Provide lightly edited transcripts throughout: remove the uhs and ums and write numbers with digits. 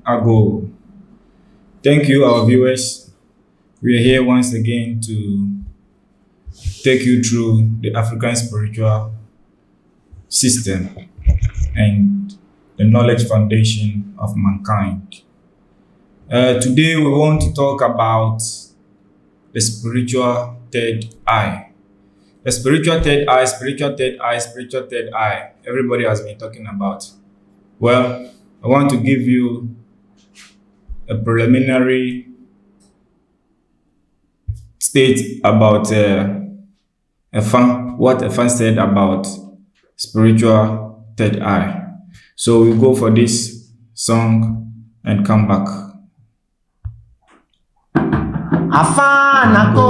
Ago. Thank you, our viewers. We are here once again to take you through the African spiritual system and the knowledge foundation of mankind. Today, we want to talk about the spiritual third eye. The spiritual third eye, spiritual third eye, spiritual third eye. Everybody has been talking about. Well, I want to give you a preliminary state about what Efan said about spiritual third eye. So we go for this song and come back. Afana go,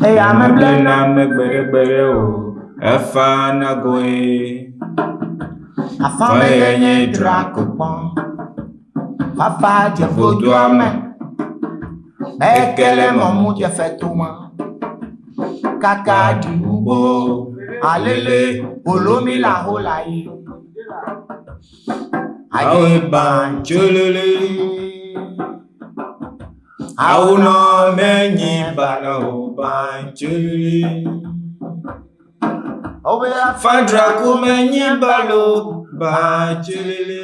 hey I'm a blender, Efana go, afana yenye drakupon, papa je vodu ame, ekele mamu je fetuma, kaka di ubo, alele olomi la holayi, awe bancholele. Auno menyi bana banchuli Fadra ku menyi balo banchuli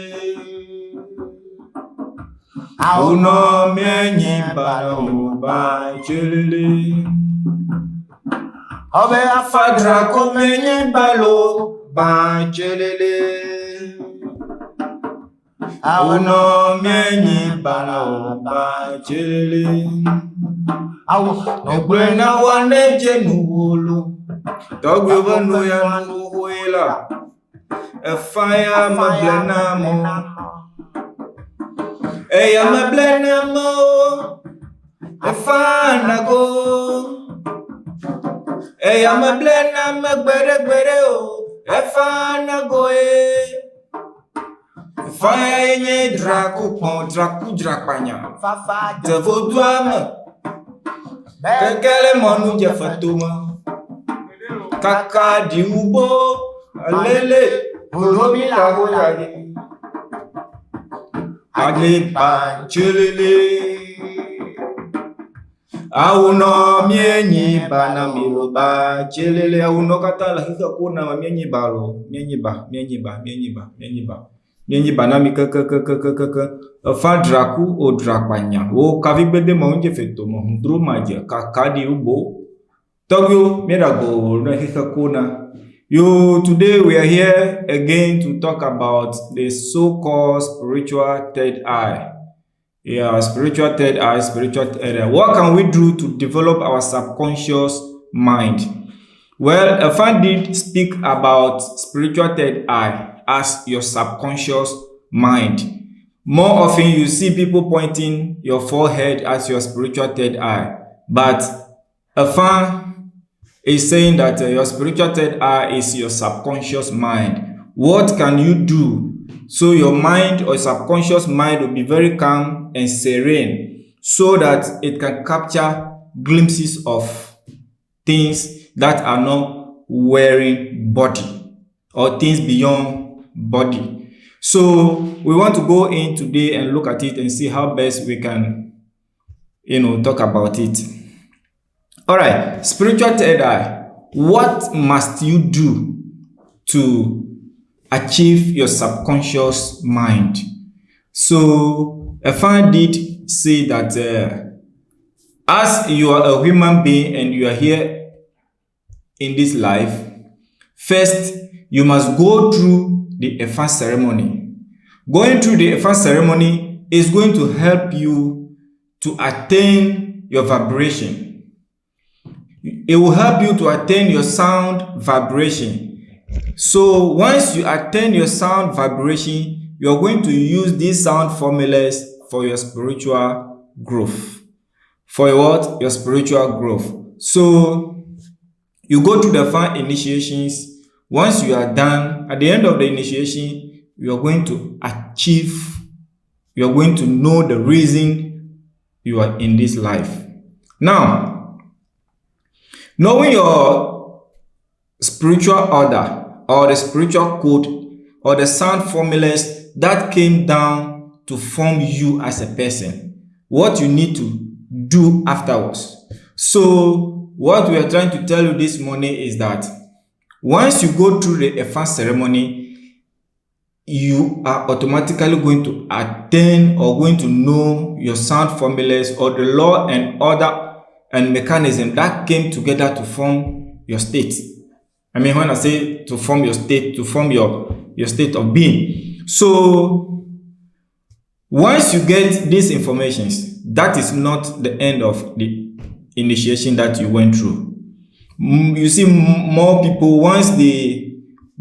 Auno menyi balo banchuli Fadra ku menyi balo banchuli Auno menyi bala bachele Ogbena wane jenuwolo Togwe wanu ya nuhuela Efaya mablena mo Eya mablena mo Efana go Eya mablena magbere o Efana go Fire yenye draku drakpanya Te voduame Kekele monu je fatuma Kaka di ubo Alele Olomi la hoyaye Agle panchelele Auno mienyi bana miroba Chelele auno kata la hika kuna mienyi balo Mienyi ba Nyenyi banami fa draku o drakpanya o kavigbede mo nje feto mo ndro maje kakadi ubo togyo mirago na hikakuna. Today we are here again to talk about the so-called spiritual third eye. Spiritual third eye. What can we do to develop our subconscious mind? Well, Efan did speak about spiritual third eye as your subconscious mind. More often you see people pointing your forehead as your spiritual third eye, but Efan is saying that your spiritual third eye is your subconscious mind. What can you do so your mind or subconscious mind will be very calm and serene so that it can capture glimpses of things that are not wearing body or things beyond body? So we want to go in today and look at it and see how best we can talk about it. All right, spiritual third eye. What must you do to achieve your subconscious mind? So Efan did say that as you are a human being and you are here in this life, first you must go through the Efan ceremony. Going through the Efan ceremony is going to help you to attain your vibration. It will help you to attain your sound vibration. So once you attain your sound vibration, you are going to use these sound formulas for your spiritual growth. For what? Your spiritual growth. So you go through the Efan initiations. Once you are done, at the end of the initiation, you are going to achieve, you are going to know the reason you are in this life. Now, Knowing your spiritual order or the spiritual code or the sound formulas that came down to form you as a person, what you need to do afterwards. So what we are trying to tell you this morning is that once you go through the Efa ceremony, you are automatically going to attain or going to know your sound formulas or the law and order and mechanism that came together to form your state. I mean, when I say to form your state, to form your state of being. So once you get these informations, that is not the end of the initiation that you went through. You see, more people, once they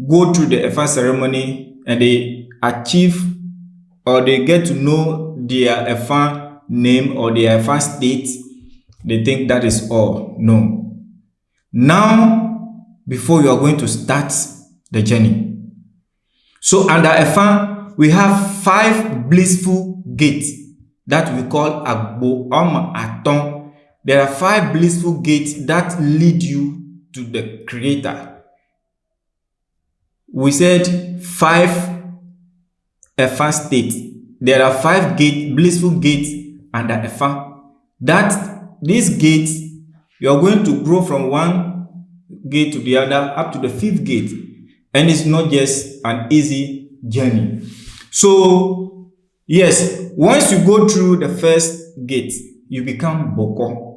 go through the Efa ceremony and they achieve or they get to know their Efa name or their Efa state, they think that is all. No. Now, before you are going to start the journey. So under Efa, we have 5 blissful gates that we call Agbo Aton. There are 5 blissful gates that lead you to the Creator. We said 5 Efa states. There are 5 blissful gates under Efa. That these gates, you are going to grow from one gate to the other up to the 5th gate. And it's not just an easy journey. So, yes, once you go through the first gate, you become Bokon.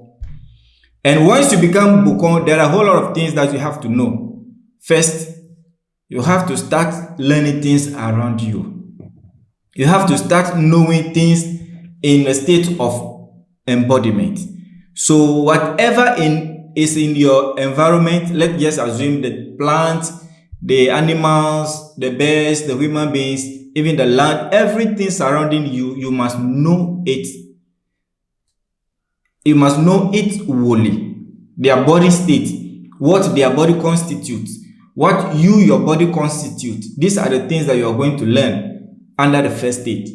And once you become Bokon, there are a whole lot of things that you have to know. First, you have to start learning things around you. You have to start knowing things in a state of embodiment. So whatever is in your environment, let's just assume the plants, the animals, the birds, the human beings, even the land, everything surrounding you, you must know it. You must know it wholly. Their body state, what their body constitutes, what your body constitutes. These are the things that you are going to learn under the first state,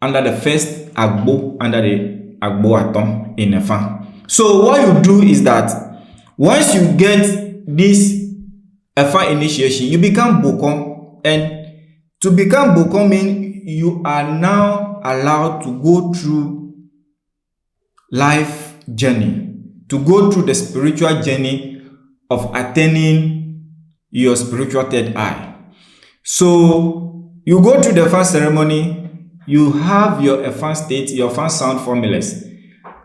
under the first Agbo, under the Agbo Aton in Efa. So what you do is that once you get this Efa initiation, you become Bokon. And to become Bokon means you are now allowed to go through life journey, to go through the spiritual journey of attaining your spiritual third eye. So you go through the Efa ceremony, you have your Efa state, your Efa sound formulas.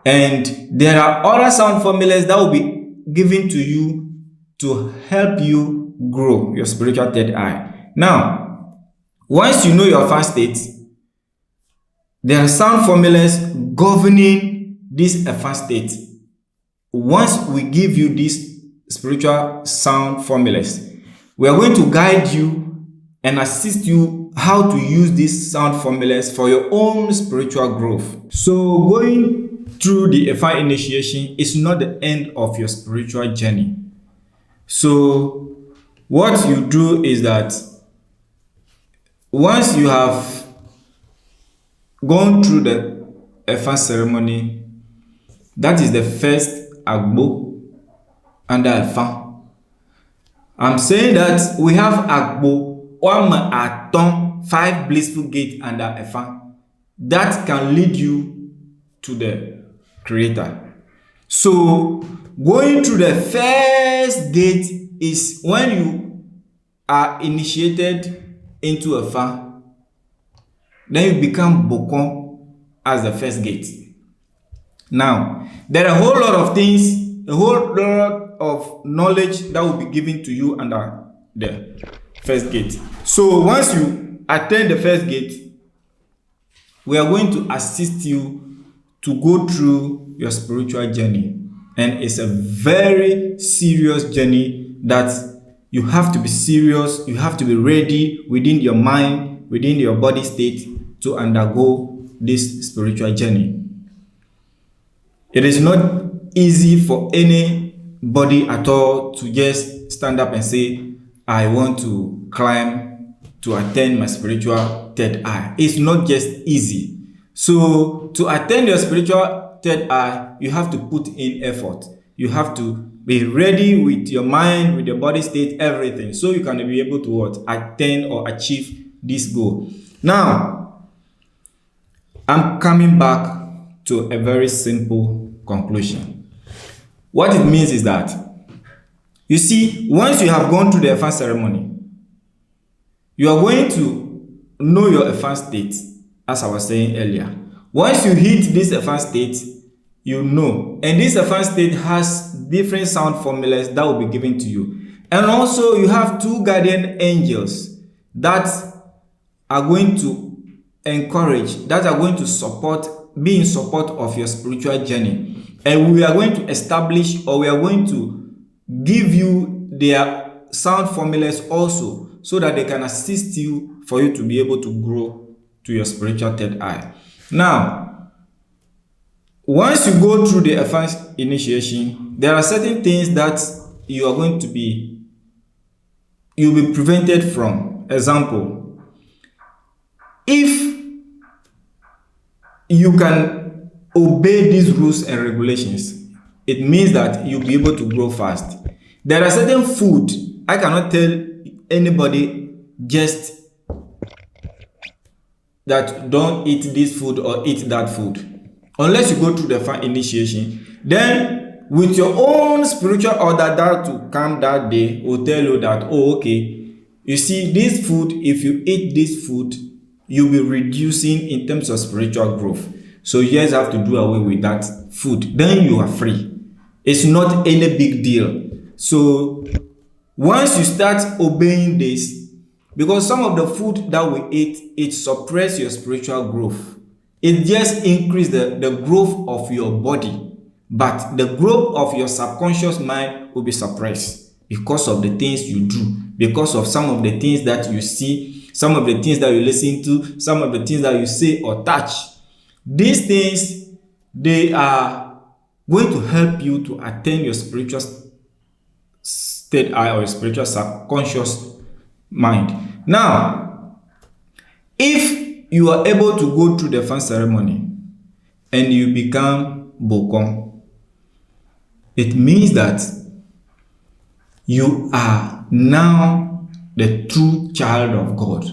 And there are other sound formulas that will be given to you to help you grow your spiritual third eye. Now, once you know your Efa state, there are sound formulas governing this Efa state. Once we give you these spiritual sound formulas, we are going to guide you and assist you how to use these sound formulas for your own spiritual growth. So going through the Efa initiation is not the end of your spiritual journey. So what you do is that once you have gone through the Efa ceremony, that is the first Agbo under Efa. I'm saying that we have Agbo, Aton, 5 blissful gates under Efa that can lead you to the Creator. So going through the first gate is when you are initiated into Efa, then you become Bokon as the first gate. Now, there are a whole lot of things, a whole lot of knowledge that will be given to you under the first gate. So once you attend the first gate, we are going to assist you to go through your spiritual journey. And it's a very serious journey that you have to be serious, you have to be ready within your mind, within your body state to undergo this spiritual journey. It is not easy for anybody at all to just stand up and say, I want to climb to attain my spiritual third eye. It's not just easy. So to attain your spiritual third eye, you have to put in effort. You have to be ready with your mind, with your body state, everything, so you can be able to what? Attain or achieve this goal. Now, I'm coming back to a very simple conclusion. What it means is that, you see, once you have gone through the Efan ceremony, you are going to know your Efan state, as I was saying earlier. Once you hit this Efan state, you know. And this Efan state has different sound formulas that will be given to you. And also, you have two guardian angels that are going to encourage, that are going to support, be in support of your spiritual journey. And we are going to establish, or we are going to give you their sound formulas also, so that they can assist you for you to be able to grow to your spiritual third eye. Now, once you go through the advanced initiation, there are certain things that you are going to be, you'll be prevented from. Example, if you can obey these rules and regulations, it means that you'll be able to grow fast. There are certain food I cannot tell anybody just that don't eat this food or eat that food, unless you go through the fine initiation. Then with your own spiritual order that to come that day will tell you that, oh, okay, you see, this food, if you eat this food, you'll be reducing in terms of spiritual growth, so you just have to do away with that food. Then you are free. It's not any big deal. So once you start obeying this, because some of the food that we eat, it suppresses your spiritual growth. It just increases the growth of your body, but the growth of your subconscious mind will be suppressed because of the things you do, because of some of the things that you see, some of the things that you listen to, some of the things that you say or touch. These things, they are going to help you to attain your spiritual state eye or your spiritual subconscious mind. Now, if you are able to go through the fan ceremony and you become Bokon, it means that you are now the true child of God.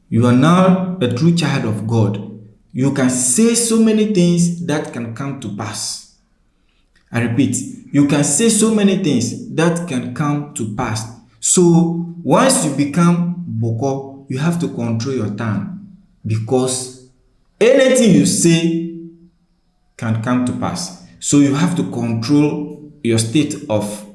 You are now the true child of God. You can say so many things that can come to pass. I repeat, you can say so many things that can come to pass. So once you become Boko, you have to control your tongue, because anything you say can come to pass. So you have to control your state of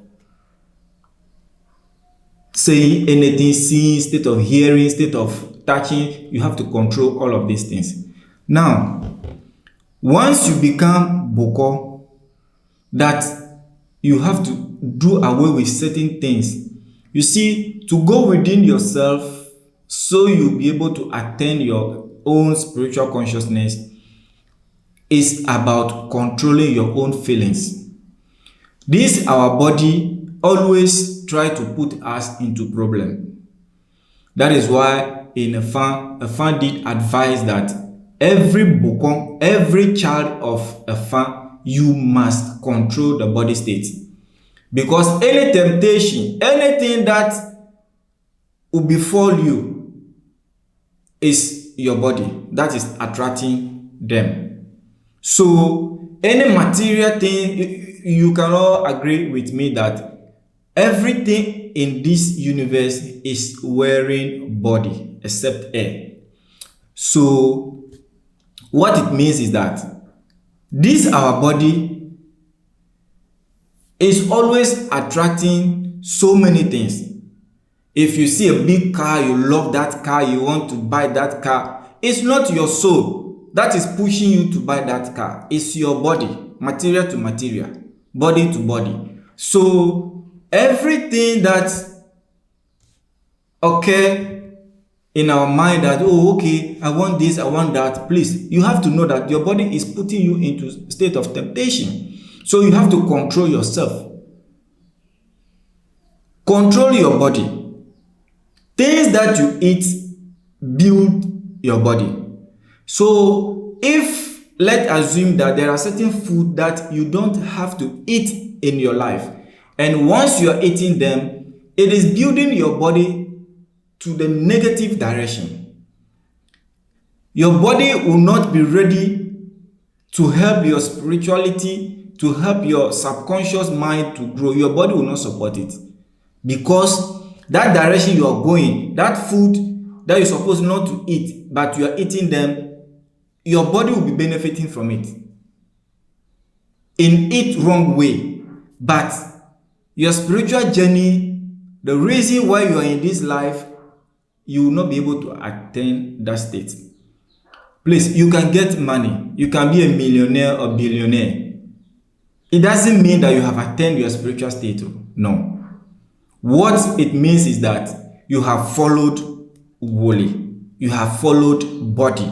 saying anything, seeing, state of hearing, state of touching. You have to control all of these things. Now, once you become Boko, that you have to do away with certain things. You see, to go within yourself so you'll be able to attain your own spiritual consciousness is about controlling your own feelings. This, our body, always try to put us into problem. That is why in a fan did advise that every Bokon, every child of a fan, you must control the body state. Because any temptation, anything that will befall you is your body that is attracting them. So any material thing, you can all agree with me that everything in this universe is wearing body except air. So what it means is that this, our body, is always attracting so many things. If you see a big car, you love that car, you want to buy that car. It's not your soul that is pushing you to buy that car. It's your body, material to material, body to body. So everything that occurs in our mind that, oh, okay, I want this, I want that, please, you have to know that your body is putting you into a state of temptation. So you have to control yourself. Control your body. Things that you eat build your body. So if let's assume that there are certain food that you don't have to eat in your life. And once you are eating them, it is building your body to the negative direction. Your body will not be ready to help your spirituality, to help your subconscious mind to grow. Your body will not support it. Because that direction you are going, that food that you're supposed not to eat, but you are eating them, your body will be benefiting from it in its wrong way. But your spiritual journey, the reason why you are in this life, you will not be able to attain that state. Please, you can get money. You can be a millionaire or billionaire. It doesn't mean that you have attained your spiritual state. No. What it means is that you have followed wholly. You have followed body.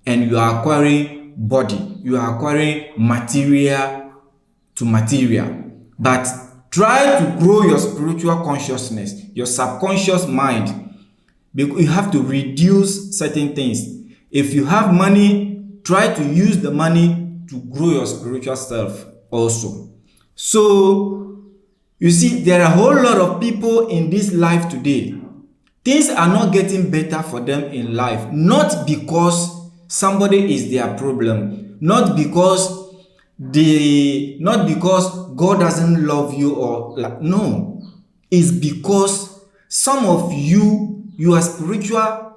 And you are acquiring body. You are acquiring material to material. But try to grow your spiritual consciousness, your subconscious mind. Because you have to reduce certain things. If you have money, try to use the money to grow your spiritual self also. So, you see, there are a whole lot of people in this life today. Things are not getting better for them in life. Not because somebody is their problem. Not because God doesn't love you or no. It's because some of you are spiritual.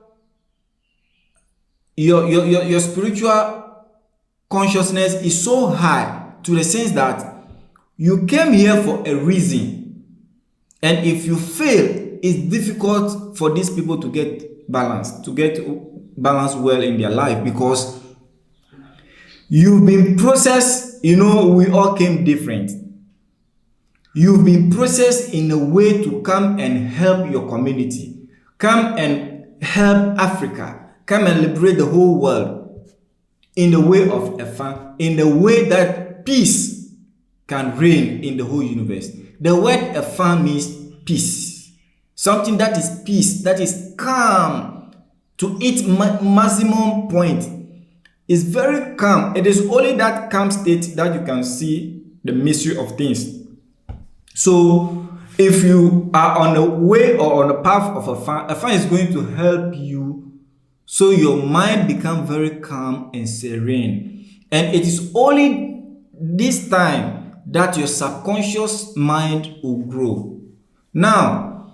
Your spiritual consciousness is so high to the sense that you came here for a reason, and if you fail, it's difficult for these people to get balance well in their life, because you've been processed. We all came different. You've been processed in a way to come and help your community, come and help Africa, come and liberate the whole world in the way of a fan, in the way that peace can reign in the whole universe. The word Efan means peace. Something that is peace, that is calm to its maximum point. It's very calm. It is only that calm state that you can see the mystery of things. So, if you are on the way or on the path of a fan is going to help you so your mind becomes very calm and serene. And it is only this time that your subconscious mind will grow. Now,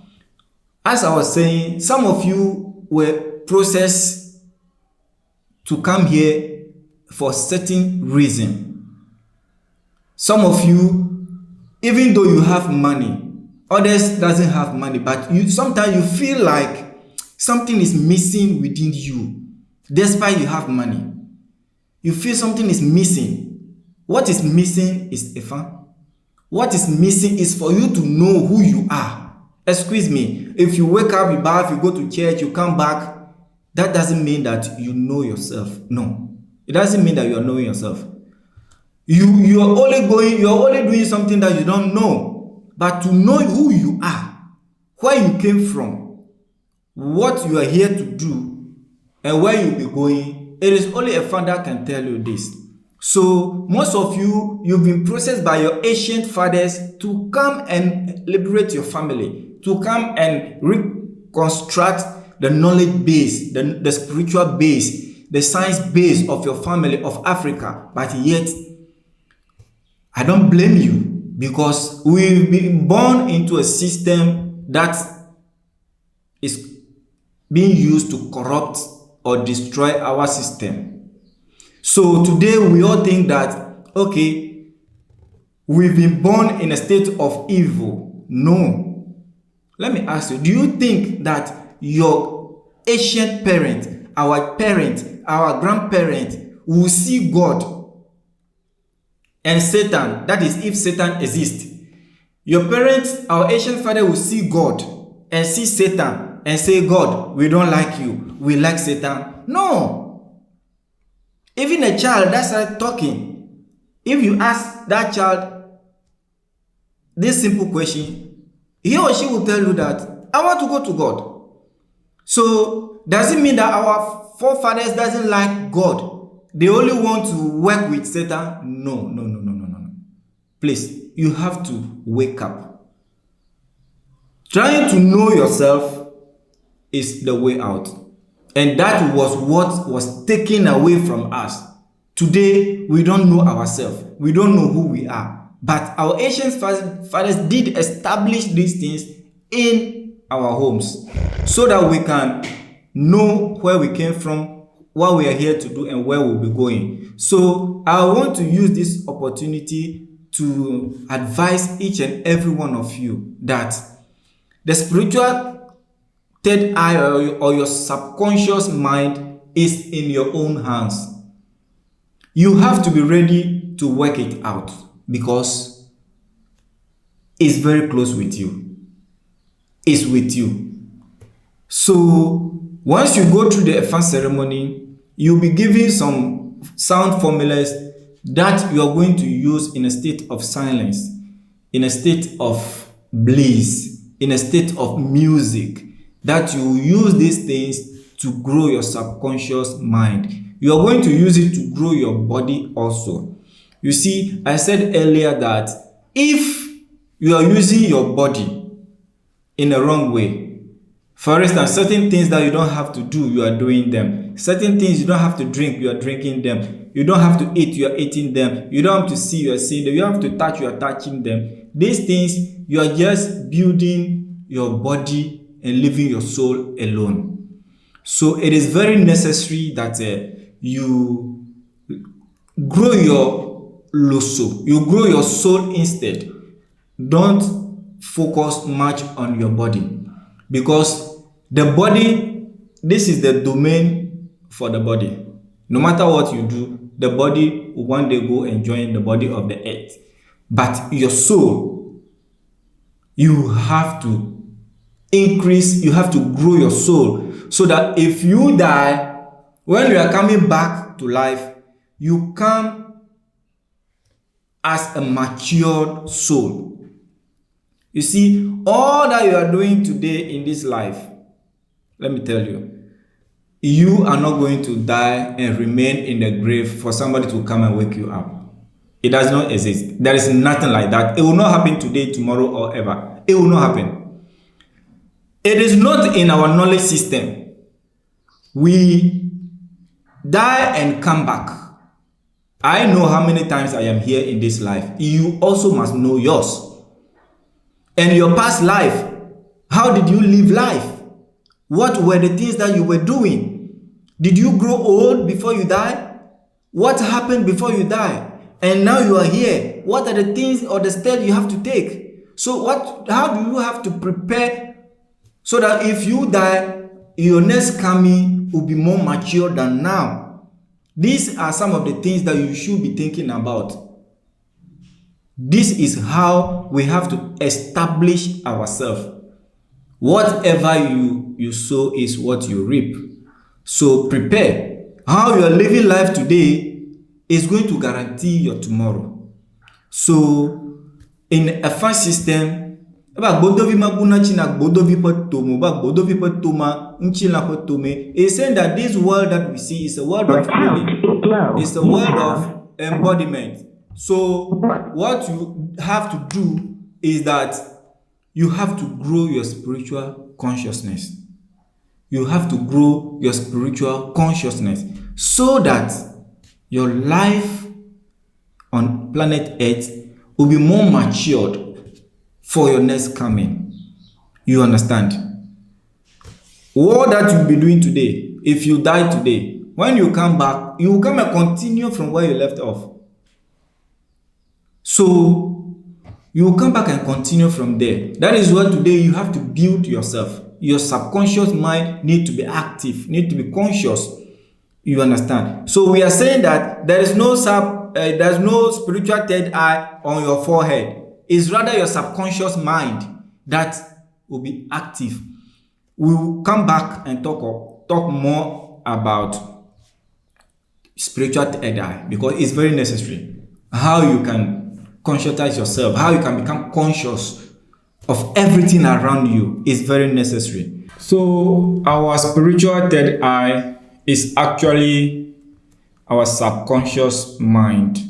as I was saying, some of you were processed to come here for certain reason. Some of you, even though you have money, others doesn't have money, but sometimes you feel like something is missing within you, despite you have money. You feel something is missing. What is missing is Efan. What is missing is for you to know who you are. Excuse me, if you wake up, you bath, you go to church, you come back, that doesn't mean that you know yourself. No, it doesn't mean that you are knowing yourself. You are only doing something that you don't know. But to know who you are, where you came from, what you are here to do, and where you'll be going, it is only a fan that can tell you this. So most of you've been processed by your ancient fathers to come and liberate your family, to come and reconstruct the knowledge base, the spiritual base, the science base of your family, of Africa. But yet, I don't blame you, because we've been born into a system that is being used to corrupt or destroy our system. So today we all think that, okay, we've been born in a state of evil. No. Let me ask you, do you think that your ancient parent, our grandparent, will see God and Satan? That is, if Satan exists. Your parents, our ancient father, will see God and see Satan and say, God, we don't like you, we like Satan. No. Even a child that started talking, if you ask that child this simple question, he or she will tell you that, I want to go to God. So, does it mean that our forefathers doesn't like God? they only want to work with Satan. No. Please, you have to wake up. Trying to know yourself is the way out. And that was what was taken away from us. Today, we don't know ourselves. We don't know who we are. But our ancient fathers did establish these things in our homes so that we can know where we came from, what we are here to do, and where we'll be going. So I want to use this opportunity to advise each and every one of you that the spiritual third eye or your subconscious mind is in your own hands. You have to be ready to work it out because it's very close with you. It's with you. So once you go through the Efa ceremony, you'll be given some sound formulas that you are going to use in a state of silence, in a state of bliss, in a state of music, that you use these things to grow your subconscious mind. You are going to use it to grow your body also. You see, I said earlier that if you are using your body in a wrong way, for instance, certain things that you don't have to do, you are doing them. Certain things you don't have to drink, you are drinking them. You don't have to eat, you are eating them. You don't have to see, you are seeing them. You don't have to touch, you are touching them. These things, you are just building your body and leaving your soul alone. So it is very necessary that you grow your loso, you grow your soul instead. Don't focus much on your body, because the body, this is the domain for the body. No matter what you do, the body will one day go and join the body of the earth. But your soul, you have to increase, you have to grow your soul, so that if you die, when you are coming back to life, you come as a matured soul. You see, all that you are doing today in this life, let me tell you, you are not going to die and remain in the grave for somebody to come and wake you up. It does not exist. There is nothing like that. It will not happen today, tomorrow, or ever. It will not happen. It is not in our knowledge system. We die and come back. I know how many times I am here in this life. You also must know yours. And your past life, how did you live life? What were the things that you were doing? Did you grow old before you died? What happened before you died? And now you are here. What are the things or the steps you have to take? So how do you have to prepare so that if you die, your next coming will be more mature than now? These are some of the things that you should be thinking about. This is how we have to establish ourselves. Whatever you sow is what you reap. So prepare. How you are living life today is going to guarantee your tomorrow. So in a fast system, it's saying that this world that we see is a world of healing. It's a world of embodiment. So what you have to do is that you have to grow your spiritual consciousness. You have to grow your spiritual consciousness so that your life on planet Earth will be more matured for your next coming. You understand? All that you'll be doing today, if you die today, when you come back, you will come and continue from where you left off. So you will come back and continue from there. That is why today you have to build yourself. Your subconscious mind needs to be active, needs to be conscious. You understand? So we are saying that there is no spiritual third eye on your forehead. It's rather your subconscious mind that will be active. We will come back and talk more about spiritual third eye, because it's very necessary. How you can conscientize yourself, how you can become conscious of everything around you is very necessary. So our spiritual third eye is actually our subconscious mind.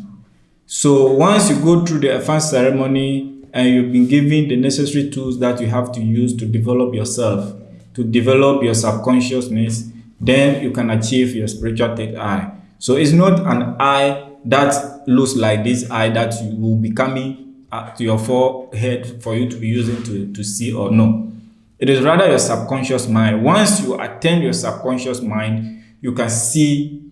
So once you go through the Efan ceremony and you've been given the necessary tools that you have to use to develop yourself, to develop your subconsciousness, then you can achieve your spiritual third eye. So it's not an eye that looks like this eye that you will be coming to your forehead for you to be using to see or no. It is rather your subconscious mind. Once you attend your subconscious mind, you can see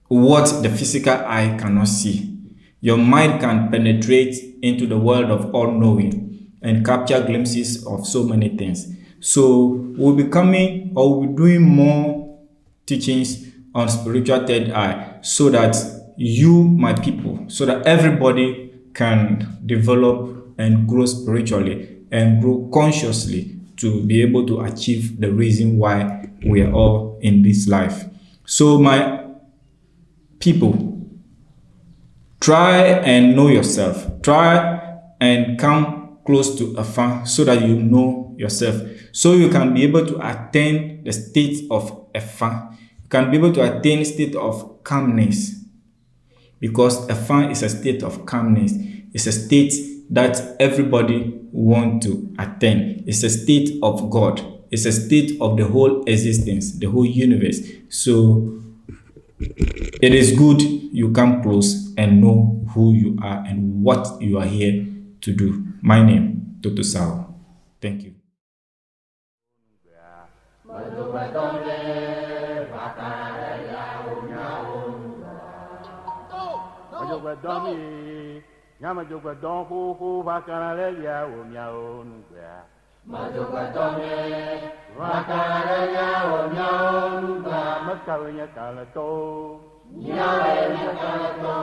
what the physical eye cannot see. Your mind can penetrate into the world of all-knowing and capture glimpses of so many things. So we'll be coming or we'll be doing more teachings on spiritual third eye so that you, my people, so that everybody can develop and grow spiritually and grow consciously to be able to achieve the reason why we are all in this life. So my people, try and know yourself. Try and come close to Efan so that you know yourself. So you can be able to attain the state of Efan. You can be able to attain state of calmness. Because Efan is a state of calmness. It's a state that everybody wants to attain. It's a state of God. It's a state of the whole existence, the whole universe. So it is good you come close and know who you are and what you are here to do. My name, Thotho Sao. Thank you. Nyawé nyakalato